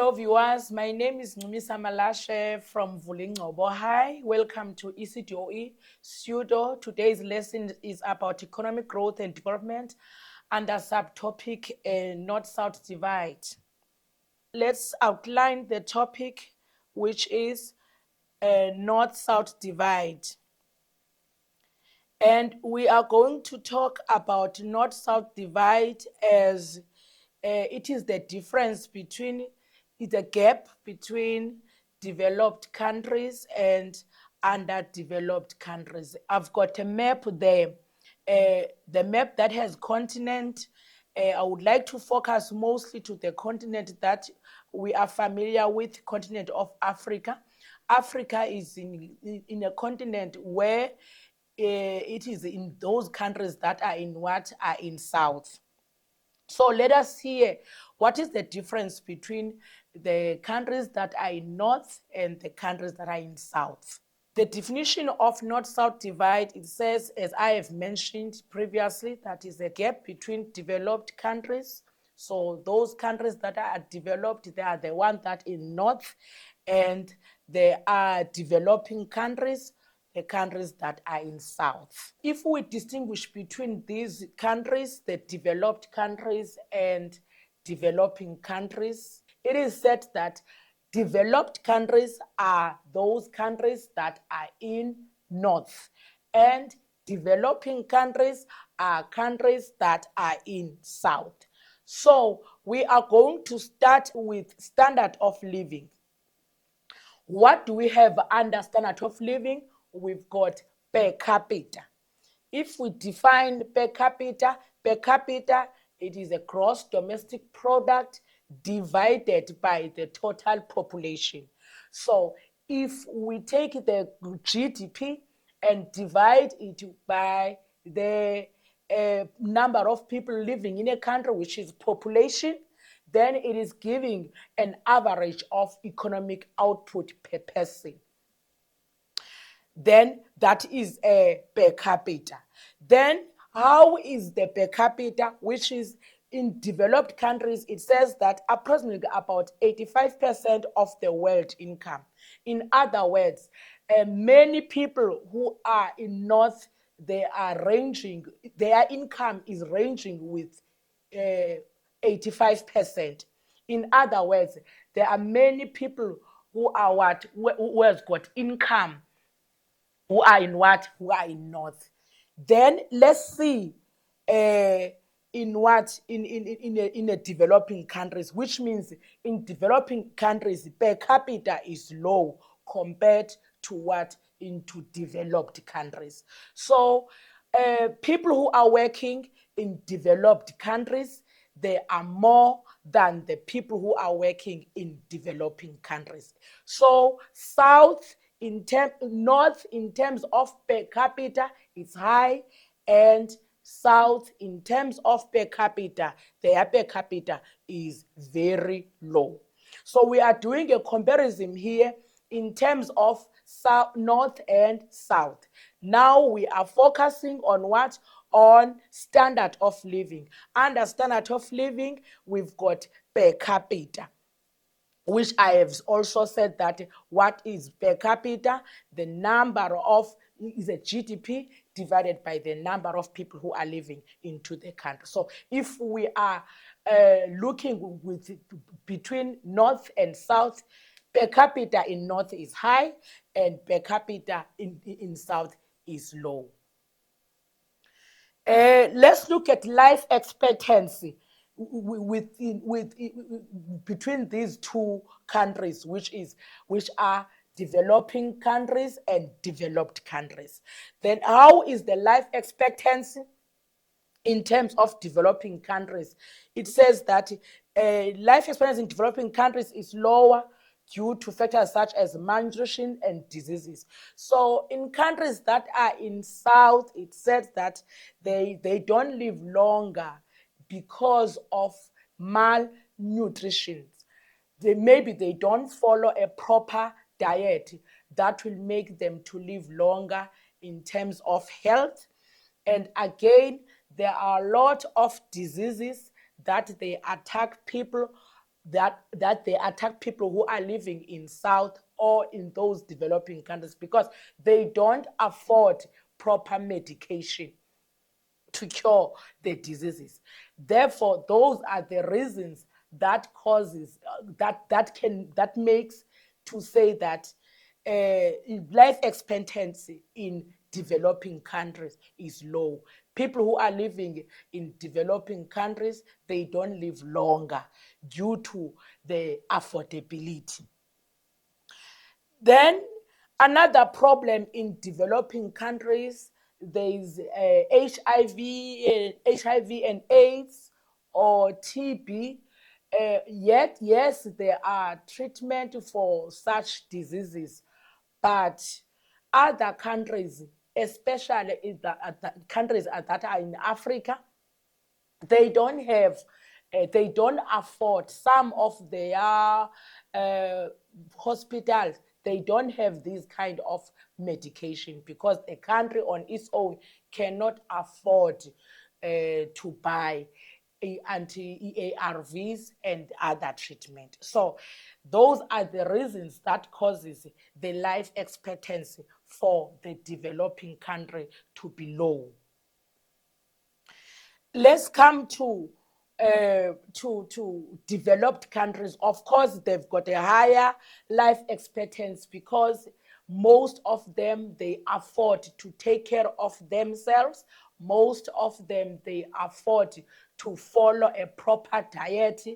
Hello viewers, my name is Numisa Malashe from Vulingcobo High. Welcome to ECDoE Pseudo. Today's lesson is about economic growth and development under subtopic North-South divide. Let's outline the topic, which is North-South divide. And we are going to talk about North-South divide as it is the difference between, it's a gap between developed countries and underdeveloped countries. I've got a map there, the map that has continent. I would like to focus mostly to the continent that we are familiar with, continent of Africa. Africa is in a continent where it is in those countries that are in South. So let us see what is the difference between the countries that are in North and the countries that are in South. The definition of North-South divide, it says, as I have mentioned previously, that is a gap between developed countries. So those countries that are developed, they are the ones that in North, and they are developing countries, the countries that are in South. If we distinguish between these countries, the developed countries and developing countries, it is said that developed countries are those countries that are in North, and developing countries are countries that are in South. So we are going to start with standard of living. What do we have under standard of living? We've got per capita. If we define per capita, it is a gross domestic product divided by the total population. So if we take the GDP and divide it by the number of people living in a country, which is population, then it is giving an average of economic output per person. Then that is a per capita. Then how is the per capita, which is in developed countries, it says that approximately about 85% of the world income. In other words, many people who are in North, their income is ranging with 85%. In other words, there are many people who has got income, who are in North. Then let's see in a developing countries, which means in developing countries per capita is low compared to into developed countries. So people who are working in developed countries, they are more than the people who are working in developing countries. So North in terms of per capita is high, and South in terms of per capita, their per capita is very low. So we are doing a comparison here in terms of North and South. Now we are focusing on what? On standard of living. Under standard of living, we've got per capita, which I have also said that what is per capita? The number of is a GDP divided by the number of people who are living into the country. So if we are looking between North and South, per capita in North is high and per capita in South is low. Let's look at life expectancy between these two countries, which are developing countries and developed countries. Then how is the life expectancy in terms of developing countries? It says that life expectancy in developing countries is lower due to factors such as malnutrition and diseases. So in countries that are in South, it says that they don't live longer because of malnutrition. Maybe they don't follow a proper diet that will make them to live longer in terms of health. And again, there are a lot of diseases that they attack people that they attack people who are living in South or in those developing countries because they don't afford proper medication to cure the diseases. Therefore, those are the reasons that causes that makes to say that life expectancy in developing countries is low. People who are living in developing countries, they don't live longer due to the affordability. Then another problem in developing countries, there is HIV and AIDS or TB. Yet, yes, there are treatment for such diseases, but other countries, especially in the countries that are in Africa, they don't have they don't afford some of their hospitals, they don't have this kind of medication because the country on its own cannot afford to buy anti-ARVs and other treatment. So those are the reasons that causes the life expectancy for the developing country to be low. Let's come to developed countries. Of course, they've got a higher life expectancy because most of them they afford to take care of themselves. Most of them they afford to follow a proper diet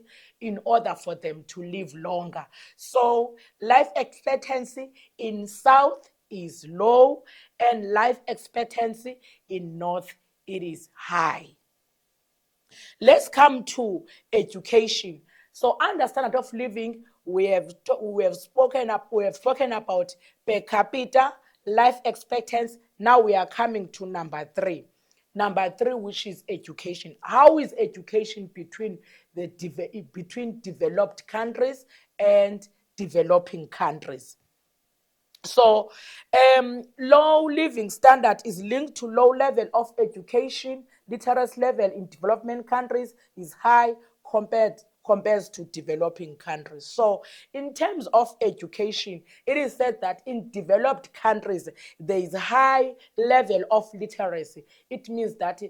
in order for them to live longer. So life expectancy in South is low, and life expectancy in North it is high. Let's come to education. So under standard of living, we have spoken about per capita life expectancy. Now we are coming to number three. Number three, which is education. How is education between developed countries and developing countries? So, low living standard is linked to low level of education. Literacy level in development countries is high compared to developing countries. So, in terms of education, it is said that in developed countries there is high level of literacy. It means that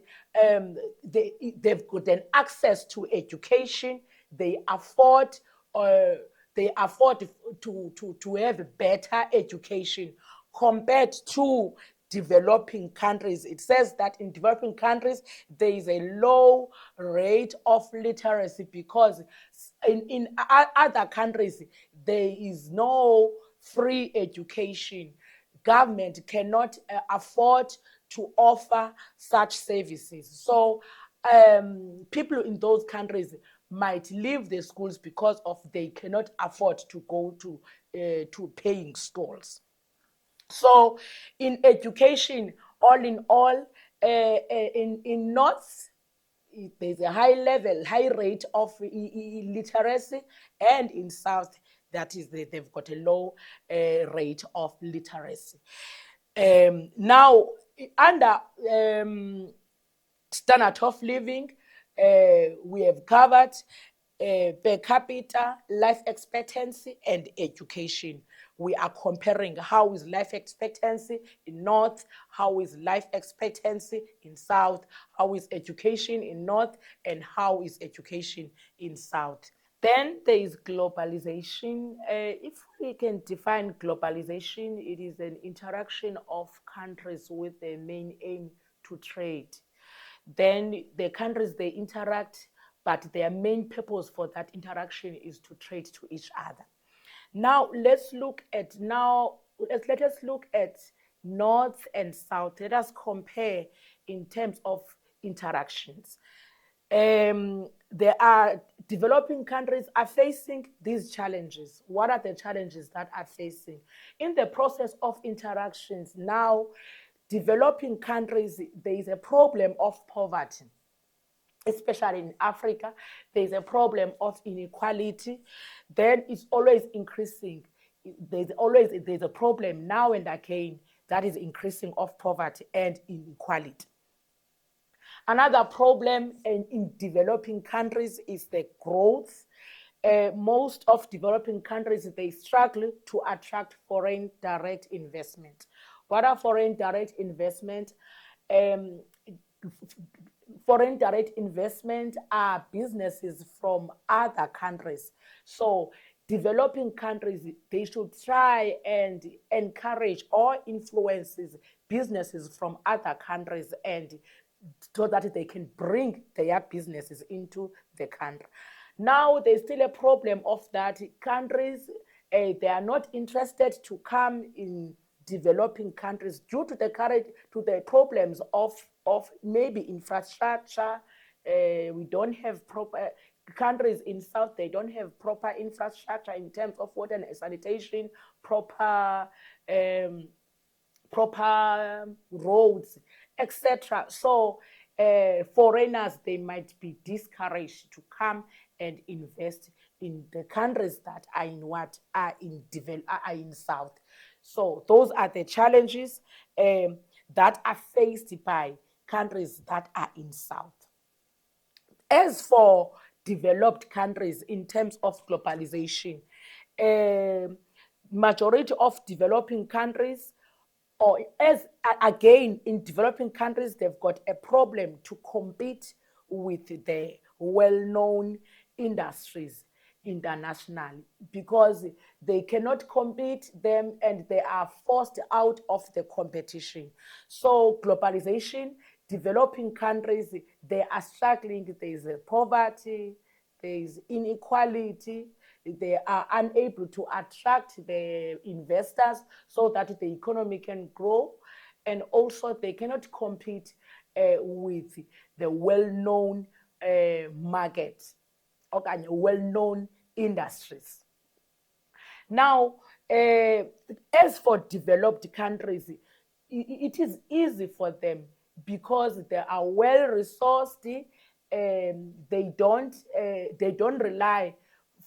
they've got an access to education. They afford. Uh, they afford to have a better education compared to developing countries. It says that in developing countries, there is a low rate of literacy because in other countries, there is no free education. Government cannot afford to offer such services. So people in those countries might leave the schools because of they cannot afford to go to paying schools. So in education, all in all, in North, there's a high rate of literacy, and in South, that is, they've got a low rate of literacy. Now, under standard of living, we have covered per capita, life expectancy, and education. We are comparing how is life expectancy in North, how is life expectancy in South, how is education in North, and how is education in South. Then there is globalization. If we can define globalization, it is an interaction of countries with the main aim to trade. Then the countries they interact, but their main purpose for that interaction is to trade to each other. Now let us look at North and South. Let us compare in terms of interactions. There are developing countries are facing these challenges. What are the challenges that are facing? In the process of interactions now, developing countries, there is a problem of poverty, especially in Africa. There's a problem of inequality. Then it's always increasing. There's a problem now and again that is increasing of poverty and inequality. Another problem in developing countries is the growth. most of developing countries, they struggle to attract foreign direct investment. What are foreign direct investment? Um, Foreign direct investment are businesses from other countries. So developing countries, they should try and encourage or influences businesses from other countries, and so that they can bring their businesses into the country. Now there's still a problem of that countries, they are not interested to come in developing countries due to the problems of maybe infrastructure. We don't have proper countries in South, they don't have proper infrastructure in terms of water and sanitation, um, proper roads, etc. So foreigners, they might be discouraged to come and invest in the countries that are in what are in South. So those are the challenges that are faced by countries that are in South. As for developed countries in terms of globalization, majority of developing countries, or as again in developing countries, they've got a problem to compete with the well-known industries internationally, because they cannot compete them and they are forced out of the competition. So globalization, developing countries, they are struggling. There is poverty, there is inequality, they are unable to attract the investors so that the economy can grow, and also they cannot compete with the well-known markets or well-known industries. Now, as for developed countries, it is easy for them because they are well resourced. They don't rely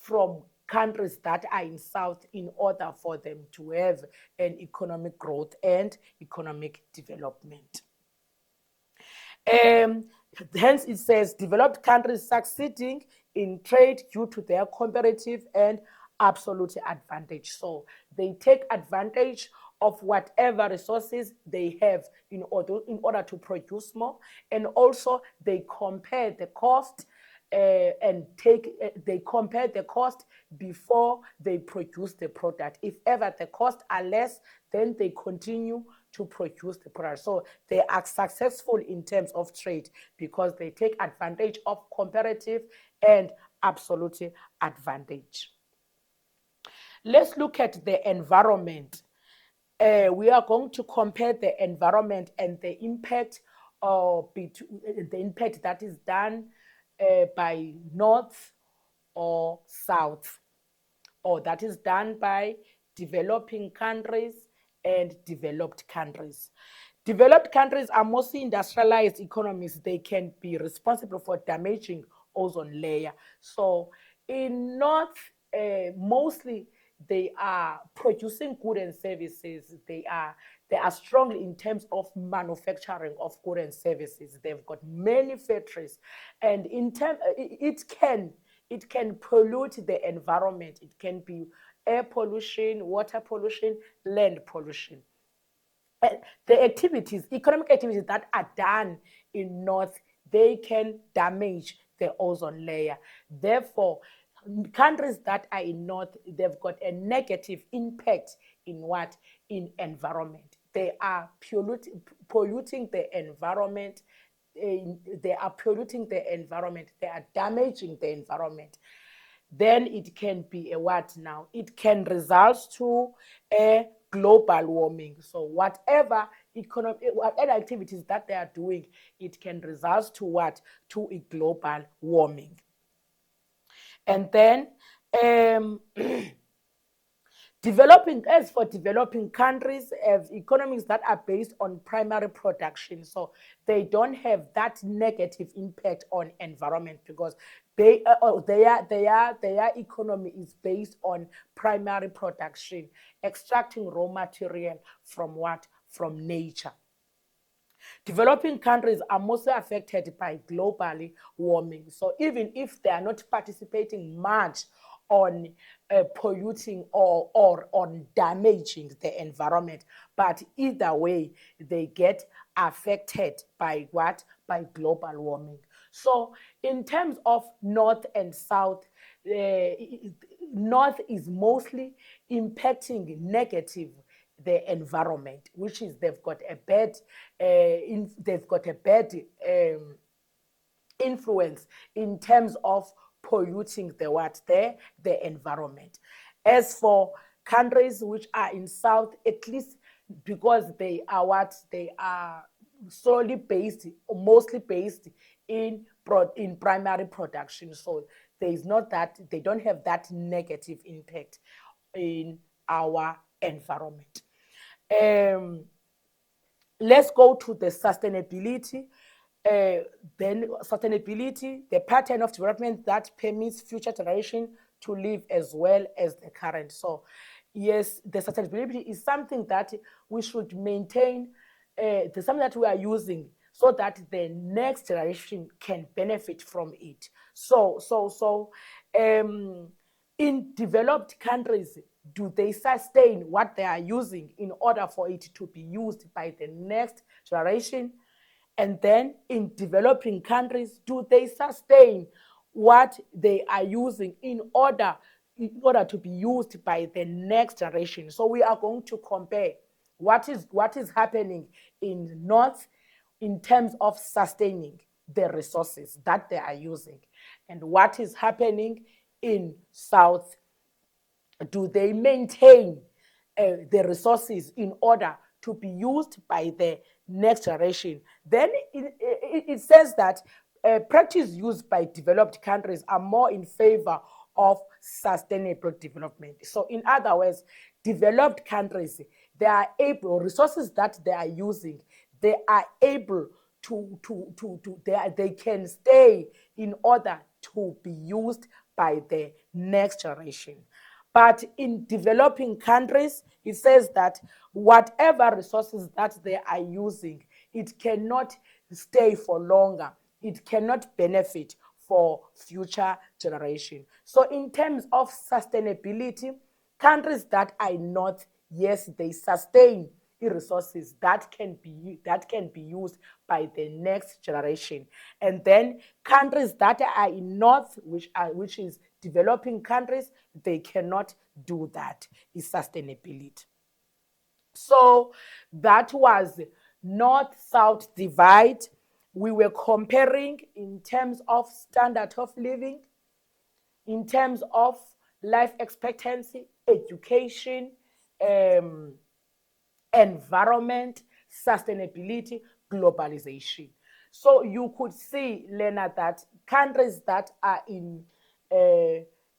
from countries that are in South in order for them to have an economic growth and economic development. Um, Hence, it says developed countries succeeding in trade due to their comparative and absolute advantage. So they take advantage of whatever resources they have in order to produce more, and also they compare the cost they compare the cost before they produce the product. If ever the costs are less, then they continue to produce the product. So they are successful in terms of trade because they take advantage of comparative and absolute advantage. Let's look at the environment. We are going to compare the environment and the impact that is done by North or South, or that is done by developing countries and developed countries. Developed countries are mostly industrialized economies. They can be responsible for damaging ozone layer. So in North, mostly they are producing goods and services. They are strong in terms of manufacturing of goods and services. They've got many factories, and it can pollute the environment. It can be air pollution, water pollution, land pollution. The economic activities that are done in North, they can damage the ozone layer. Therefore, countries that are in North, they've got a negative impact in what? In environment. They are polluting the environment. They are polluting the environment. They are damaging the environment. Then it can be a what now? It can result to a global warming. So whatever activities that they are doing, it can result to what? To a global warming. And then um, as for developing countries, have economies that are based on primary production, so they don't have that negative impact on environment because their economy is based on primary production, extracting raw material from what? From nature. Developing countries are mostly affected by global warming. So even if they are not participating much on polluting or on damaging the environment, but either way, they get affected by what? By global warming. So in terms of North and South, North is mostly impacting negative the environment, which is they've got a bad influence in terms of polluting the environment. As for countries which are in South, at least because they are solely based, or mostly based in primary production. So there is not that they don't have that negative impact in our environment. Um, let's go to the sustainability. Then sustainability, the pattern of development that permits future generation to live as well as the current. So yes, the sustainability is something that we should maintain, something that we are using so that the next generation can benefit from it. Um, in developed countries, do they sustain what they are using in order for it to be used by the next generation? And then in developing countries, do they sustain what they are using in order to be used by the next generation? So we are going to compare what is happening in North in terms of sustaining the resources that they are using, and what is happening in South. Do they maintain the resources in order to be used by the next generation? Then it says that practice used by developed countries are more in favor of sustainable development. So in other words, developed countries, they are able, resources that they are using, they are able they can stay in order to be used by the next generation. But in developing countries, it says that whatever resources that they are using, it cannot stay for longer. It cannot benefit for future generation. So in terms of sustainability, countries that are not, yes, they sustain resources that can be used by the next generation. And then countries that are in North, which is developing countries, they cannot do that. Is sustainability. So that was North-South divide. We were comparing in terms of standard of living, in terms of life expectancy, education, um, environment, sustainability, globalization. So you could see, Lena, that countries that are in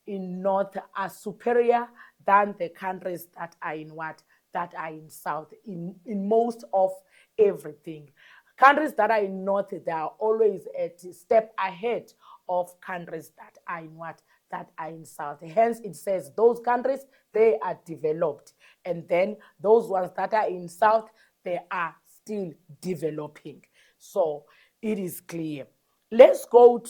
North are superior than the countries that are in what? That are in South, in most of everything. Countries that are in North, they are always a step ahead of countries that are in what? That are in South. Hence, it says those countries, they are developed. And then those ones that are in South, they are still developing. So it is clear. Let's go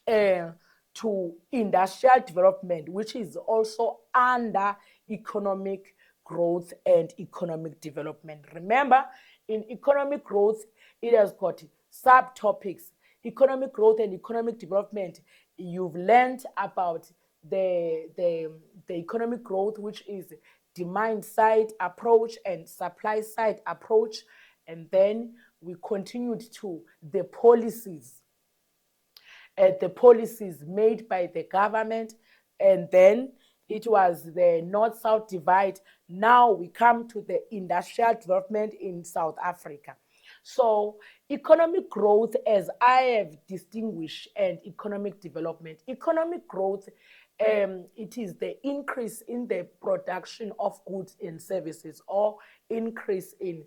uh, to industrial development, which is also under economic growth and economic development. Remember, in economic growth, it has got subtopics. Economic growth and economic development, you've learned about the economic growth, which is demand side approach and supply side approach. And then we continued to the policies made by the government, and then it was the North-South divide. Now we come to the industrial development in South Africa. So economic growth, as I have distinguished, and economic development. Economic growth, it is the increase in the production of goods and services, or increase in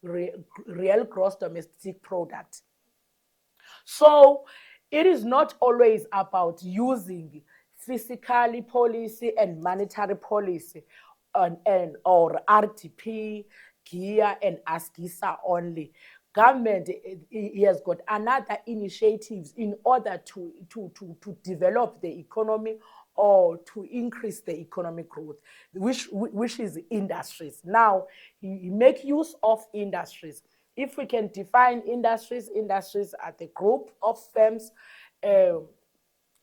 real gross domestic product. So it is not always about using fiscal policy and monetary policy, and or RTP Gia and Asgisa only. Government he has got another initiatives in order to develop the economy or to increase the economic growth, which is industries. Now, he make use of industries. If we can define industries, industries are the group of firms uh,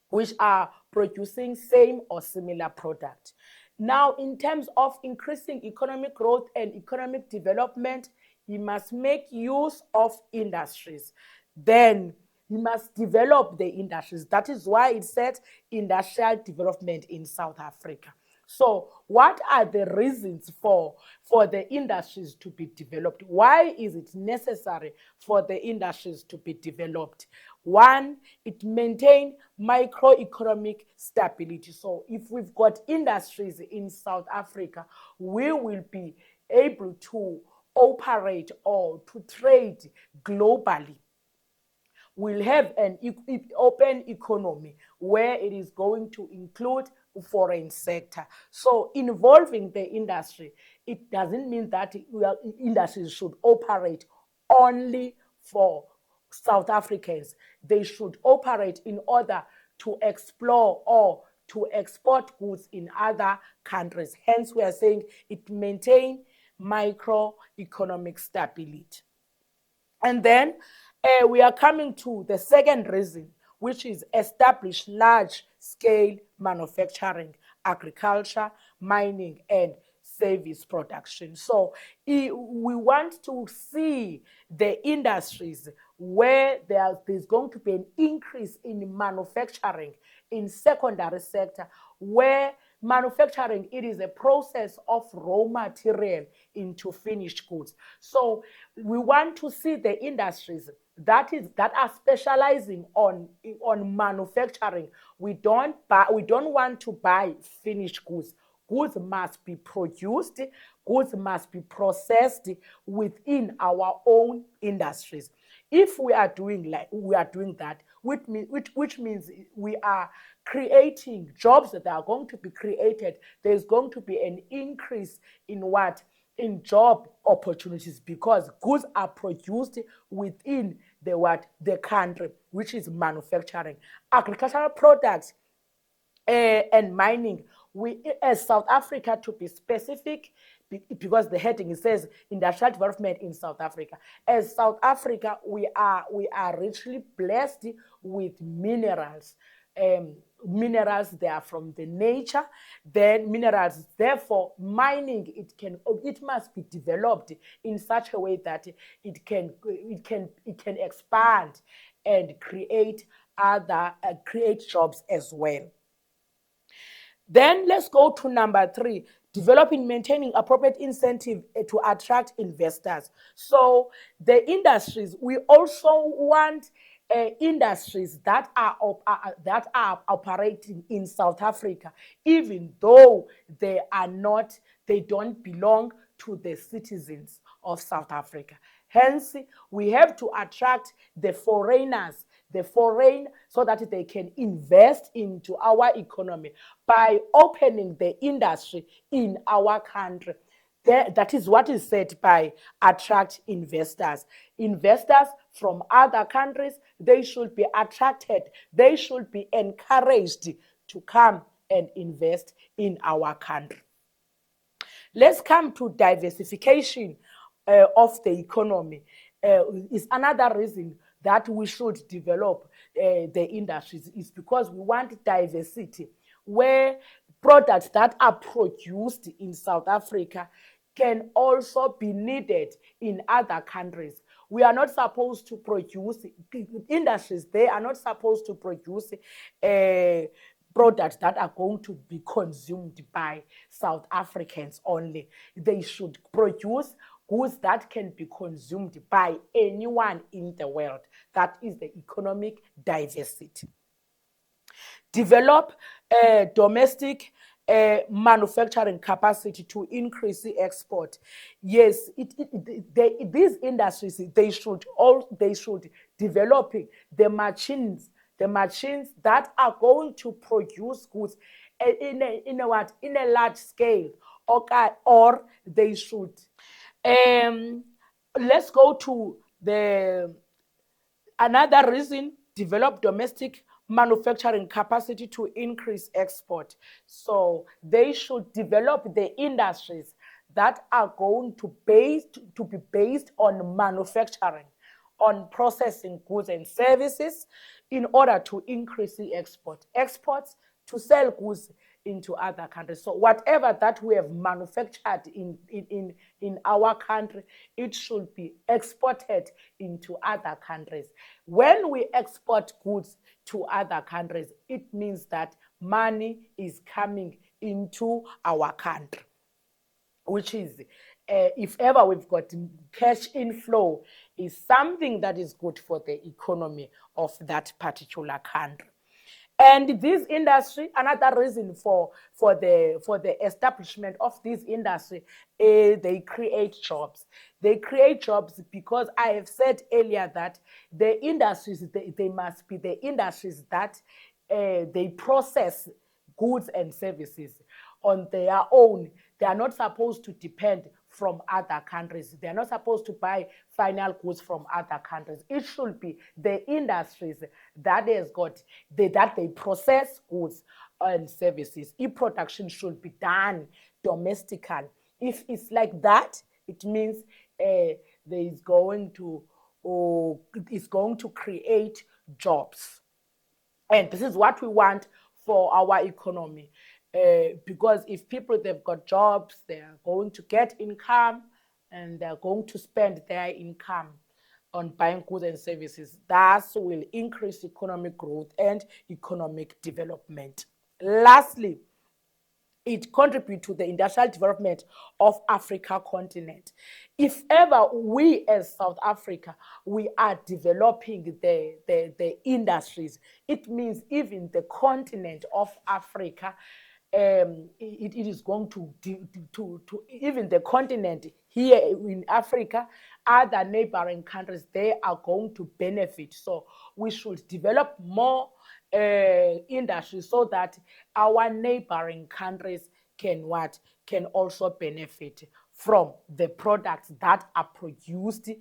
which are producing same or similar product. Now, in terms of increasing economic growth and economic development, you must make use of industries. Then you must develop the industries. That is why it said industrial development in South Africa. So, what are the reasons for the industries to be developed? Why is it necessary for the industries to be developed? One, it maintains microeconomic stability. So, if we've got industries in South Africa, we will be able to operate or to trade globally. We'll have an open economy where it is going to include foreign sector. So involving the industry, it doesn't mean that industries should operate only for South Africans. They should operate in order to explore or to export goods in other countries. Hence, we are saying it maintain microeconomic stability. And then we are coming to the second reason, which is establish large scale manufacturing, agriculture, mining, and service production. So we want to see the industries where there's going to be an increase in manufacturing in secondary sector, where manufacturing, it is a process of raw material into finished goods. So we want to see the industries that are specializing on manufacturing. We don't want to buy finished goods. Goods must be produced, goods must be processed within our own industries. If we are doing that, which means we are creating jobs that are going to be created. There's going to be an increase in what? In job opportunities, because goods are produced within the country, which is manufacturing. Agricultural products and mining. We, as South Africa, to be specific, because the heading says industrial development in South Africa. As South Africa, we are richly blessed with minerals. Minerals, they are from the nature. Then minerals, therefore mining, it must be developed in such a way that it can expand and create jobs as well. Then let's go to number 3, developing, maintaining appropriate incentive to attract investors. So the industries, we also want industries that are operating in South Africa, even though they don't belong to the citizens of South Africa. Hence, we have to attract the foreigners, so that they can invest into our economy by opening the industry in our country. That is what is said by attract investors. Investors from other countries, they should be attracted, they should be encouraged to come and invest in our country. Let's come to diversification of the economy. Is another reason that we should develop the industries, is because we want diversity, where products that are produced in South Africa can also be needed in other countries. We are not supposed to produce industries, they are not supposed to produce products that are going to be consumed by South Africans only. They should produce goods that can be consumed by anyone in the world. That is the economic diversity. Develop domestic manufacturing capacity to increase the export. Yes, these industries, they should develop the machines that are going to produce goods in a large scale, or they should Um, let's go to the another reason, develop domestic manufacturing capacity to increase export. So they should develop the industries that are going to be based on manufacturing, on processing goods and services in order to increase the exports to sell goods into other countries. So whatever that we have manufactured in our country, it should be exported into other countries. When we export goods to other countries, it means that money is coming into our country, which is, if ever we've got cash inflow, is something that is good for the economy of that particular country. And this industry, another reason for the establishment of this industry, they create jobs. They create jobs because I have said earlier that the industries, they must be the industries that they process goods and services on their own. They are not supposed to depend from other countries. They are not supposed to buy final goods from other countries. It should be the industries that has got that they process goods and services. E-production should be done domestically. If it's like that, it means there is going to it's going to create jobs. And this is what we want for our economy. Because if people, they've got jobs, they are going to get income, and they're going to spend their income on buying goods and services. That will increase economic growth and economic development. Lastly, it contributes to the industrial development of Africa continent. If ever we as South Africa, we are developing the industries, it means even the continent of Africa, it is going to even the continent here in Africa, other neighboring countries, they are going to benefit. So we should develop more industry so that our neighboring countries can also benefit from the products that are produced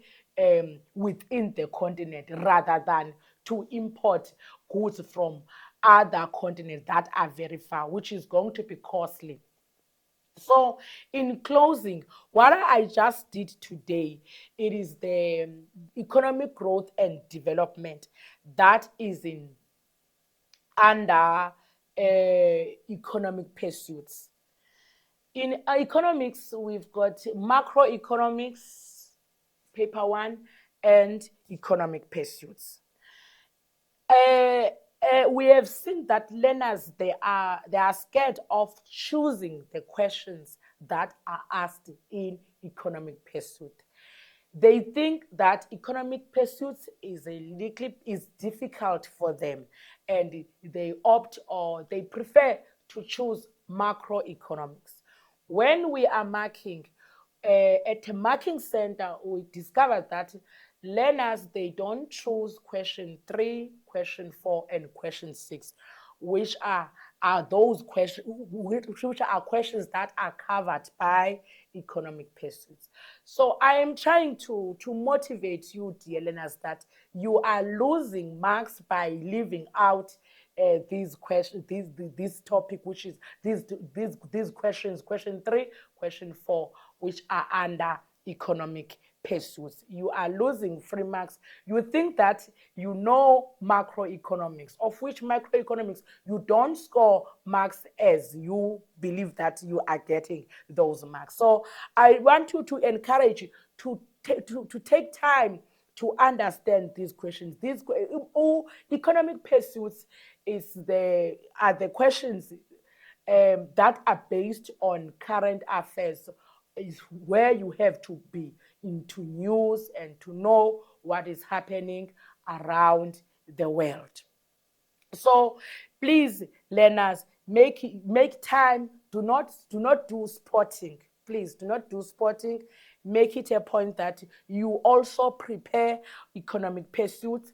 within the continent, rather than to import goods from other continents that are very far, which is going to be costly. So, in closing, what I just did today, it is the economic growth and development that is in under economic pursuits. In economics, we've got macroeconomics, paper one, and economic pursuits. Uh, we have seen that learners, they are scared of choosing the questions that are asked in economic pursuit. They think that economic pursuits is difficult for them, and they opt or they prefer to choose macroeconomics. When we are marking, at a marking center, we discovered that learners, they don't choose question 3, question 4, and question 6, which are those questions, which are questions that are covered by economic pursuits. So I am trying to motivate you, dear learners, that you are losing marks by leaving out these questions, this topic, which is these questions, question 3, question 4, which are under economic pursuits. You are losing free marks. You think that you know macroeconomics, of which macroeconomics you don't score marks as you believe that you are getting those marks. So I want you to encourage you to take time to understand these questions. These economic pursuits are the questions that are based on current affairs, is where you have to be into news and to know what is happening around the world. So please, learners, make time. Do not do sporting. Please do not do sporting. Make it a point that you also prepare economic pursuits,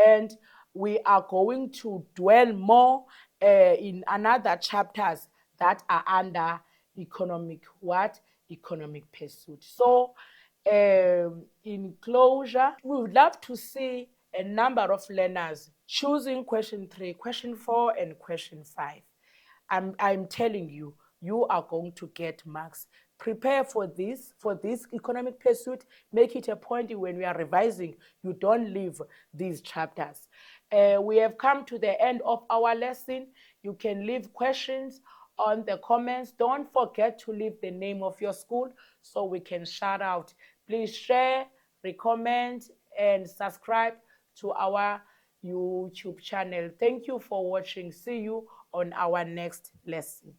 and we are going to dwell more in another chapters that are under economic what economic pursuit. So in closure, we would love to see a number of learners choosing question 3, question 4, and question 5. I'm telling you, you are going to get marks. Prepare for this economic pursuit. Make it a point when we are revising, you don't leave these chapters. We have come to the end of our lesson. You can leave questions on the comments. Don't forget to leave the name of your school so we can shout out. Please share, recommend, and subscribe to our YouTube channel. Thank you for watching. See you on our next lesson.